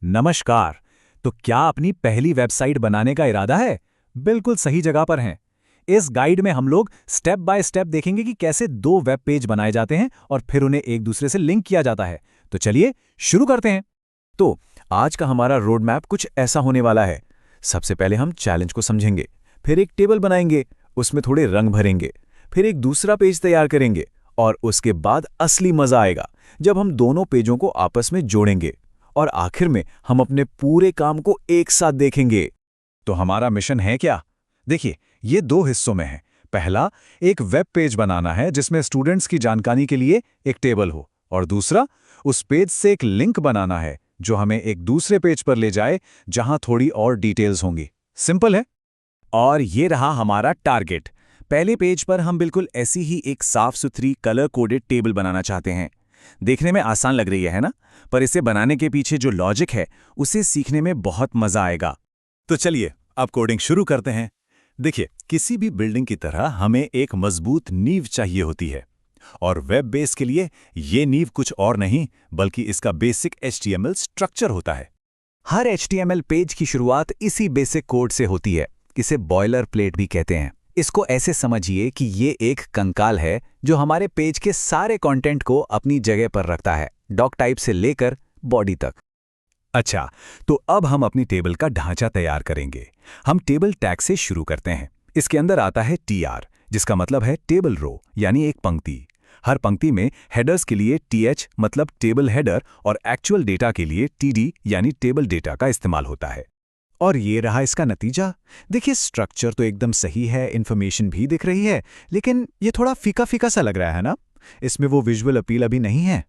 नमस्कार। तो क्या अपनी पहली वेबसाइट बनाने का इरादा है? बिल्कुल सही जगह पर हैं। इस गाइड में हम लोग स्टेप बाय स्टेप देखेंगे कि कैसे दो वेब पेज बनाए जाते हैं और फिर उन्हें एक दूसरे से लिंक किया जाता है। तो चलिए शुरू करते हैं। तो आज का हमारा रोड मैप कुछ ऐसा होने वाला है। सबसे पहले हम चैलेंज को समझेंगे, फिर एक टेबल बनाएंगे, उसमें थोड़े रंग भरेंगे, फिर एक दूसरा पेज तैयार करेंगे और उसके बाद असली मजा आएगा जब हम दोनों पेजों को आपस में जोड़ेंगे और आखिर में हम अपने पूरे काम को एक साथ देखेंगे। तो हमारा मिशन है क्या? देखिए, ये दो हिस्सों में है। पहला, एक वेब पेज बनाना है जिसमें स्टूडेंट्स की जानकारी के लिए एक टेबल हो, और दूसरा, उस पेज से एक लिंक बनाना है जो हमें एक दूसरे पेज पर ले जाए जहां थोड़ी और डिटेल्स होंगी। सिंपल है। और ये रहा हमारा टारगेट। पहले पेज पर हम बिल्कुल ऐसी ही एक साफ सुथरी कलर कोडेड टेबल बनाना चाहते हैं। देखने में आसान लग रही है ना? पर इसे बनाने के पीछे जो लॉजिक है उसे सीखने में बहुत मजा आएगा। तो चलिए अब कोडिंग शुरू करते हैं। देखिए, किसी भी बिल्डिंग की तरह हमें एक मजबूत नींव चाहिए होती है, और वेब बेस के लिए ये नींव कुछ और नहीं बल्कि इसका बेसिक HTML स्ट्रक्चर होता है। हर HTML पेज की शुरुआत इसी बेसिक कोड से होती है। इसे बॉयलर प्लेट भी कहते हैं। इसको ऐसे समझिए कि ये एक कंकाल है जो हमारे पेज के सारे कंटेंट को अपनी जगह पर रखता है, डॉक टाइप से लेकर बॉडी तक। अच्छा, तो अब हम अपनी टेबल का ढांचा तैयार करेंगे। हम टेबल टैग से शुरू करते हैं। इसके अंदर आता है TR, जिसका मतलब है टेबल रो, यानी एक पंक्ति। हर पंक्ति में हेडर्स के लिए TH मतलब टेबल हेडर और एक्चुअल डेटा के लिए TD यानी टेबल डेटा का इस्तेमाल होता है। और ये रहा इसका नतीजा। देखिए, स्ट्रक्चर तो एकदम सही है, इन्फॉर्मेशन भी दिख रही है, लेकिन ये थोड़ा फीका फीका सा लग रहा है ना? इसमें वो विजुअल अपील अभी नहीं है।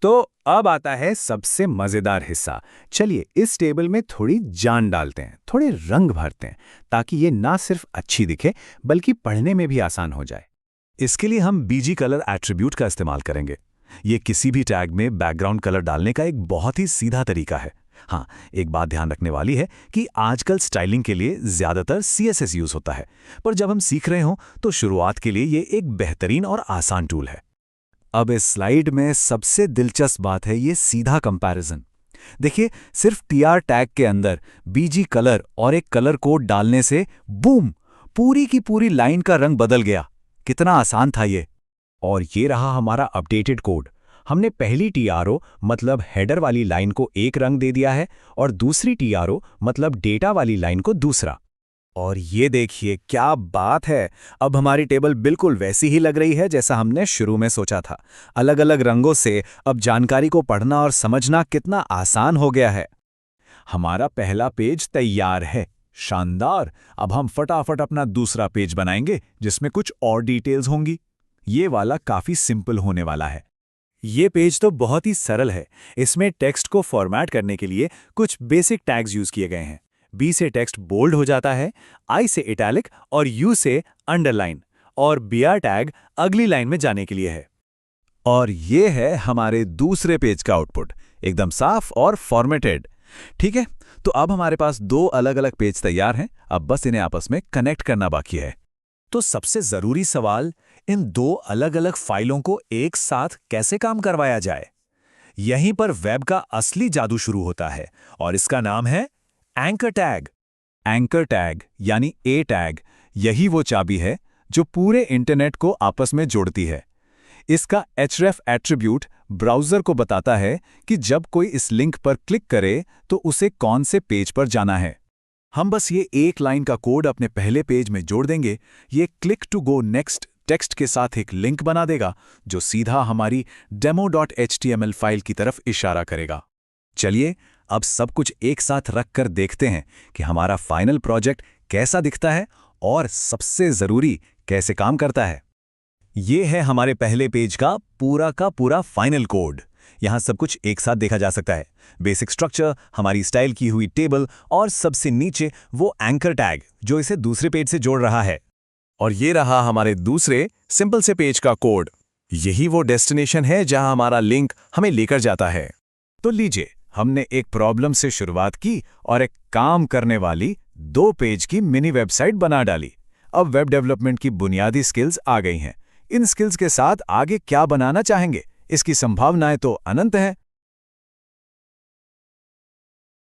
तो अब आता है सबसे मजेदार हिस्सा। चलिए इस टेबल में थोड़ी जान डालते हैं, थोड़े रंग भरते हैं, ताकि ये ना सिर्फ अच्छी दिखे बल्कि पढ़ने में भी आसान हो जाए। इसके लिए हम BG कलर एट्रीब्यूट का इस्तेमाल करेंगे। ये किसी भी टैग में बैकग्राउंड कलर डालने का एक बहुत ही सीधा तरीका है। हाँ, एक बात ध्यान रखने वाली है कि आजकल स्टाइलिंग के लिए ज्यादातर CSS यूज होता है, पर जब हम सीख रहे हों तो शुरुआत के लिए ये एक बेहतरीन और आसान टूल है। अब इस स्लाइड में सबसे दिलचस्प बात है ये सीधा कंपैरिजन। देखिए, सिर्फ TR टैग के अंदर BG कलर और एक कलर कोड डालने से बूम, पूरी की पूरी लाइन का रंग बदल गया। कितना आसान था ये। और ये रहा हमारा अपडेटेड कोड। हमने पहली TRO मतलब हेडर वाली लाइन को एक रंग दे दिया है और दूसरी TRO मतलब डेटा वाली लाइन को दूसरा। और ये देखिए क्या बात है, अब हमारी टेबल बिल्कुल वैसी ही लग रही है जैसा हमने शुरू में सोचा था। अलग अलग रंगों से अब जानकारी को पढ़ना और समझना कितना आसान हो गया है। हमारा पहला पेज तैयार है। शानदार। अब हम फटाफट अपना दूसरा पेज बनाएंगे जिसमें कुछ और डिटेल्स होंगी। ये वाला काफी सिंपल होने वाला है। ये पेज तो बहुत ही सरल है। इसमें टेक्स्ट को फॉर्मेट करने के लिए कुछ बेसिक टैग्स यूज किए गए हैं। B से टेक्स्ट बोल्ड हो जाता है, I से इटैलिक और U से अंडरलाइन, और BR टैग अगली लाइन में जाने के लिए है। और ये है हमारे दूसरे पेज का आउटपुट, एकदम साफ और फॉर्मेटेड। ठीक है, तो अब हमारे पास दो अलग अलग पेज तैयार हैं। अब बस इन्हें आपस में कनेक्ट करना बाकी है। तो सबसे जरूरी सवाल, इन दो अलग अलग फाइलों को एक साथ कैसे काम करवाया जाए? यहीं पर वेब का असली जादू शुरू होता है, और इसका नाम है एंकर टैग। एंकर टैग यानी A टैग, यही वो चाबी है जो पूरे इंटरनेट को आपस में जोड़ती है। इसका href एट्रीब्यूट ब्राउज़र को बताता है कि जब कोई इस लिंक पर क्लिक करे तो उसे कौन से पेज पर जाना है। हम बस ये एक लाइन का कोड अपने पहले पेज में जोड़ देंगे। ये click to go next text के साथ एक लिंक बना देगा जो सीधा हमारी demo.html फाइल की तरफ इशारा करेगा। चलिए अब सब कुछ एक साथ रख कर देखते हैं कि हमारा फाइनल प्रोजेक्ट कैसा दिखता है और सबसे ज़रूरी कैसे काम करता है। ये है हमारे पहले पेज का पूरा फाइनल कोड। यहाँ सब कुछ एक साथ देखा जा सकता है। बेसिक स्ट्रक्चर, हमारी स्टाइल की हुई टेबल और सबसे नीचे वो एंकर टैग जो इसे दूसरे पेज से जोड़ रहा है। और ये रहा हमारे दूसरे सिंपल से पेज का कोड। यही वो डेस्टिनेशन है जहां हमारा लिंक हमें लेकर जाता है। तो लीजिए, हमने एक प्रॉब्लम से शुरुआत की और एक काम करने वाली दो पेज की मिनी वेबसाइट बना डाली। अब वेब डेवलपमेंट की बुनियादी स्किल्स आ गई हैं। इन स्किल्स के साथ आगे क्या बनाना चाहेंगे, इसकी संभावनाएं तो अनंत हैं।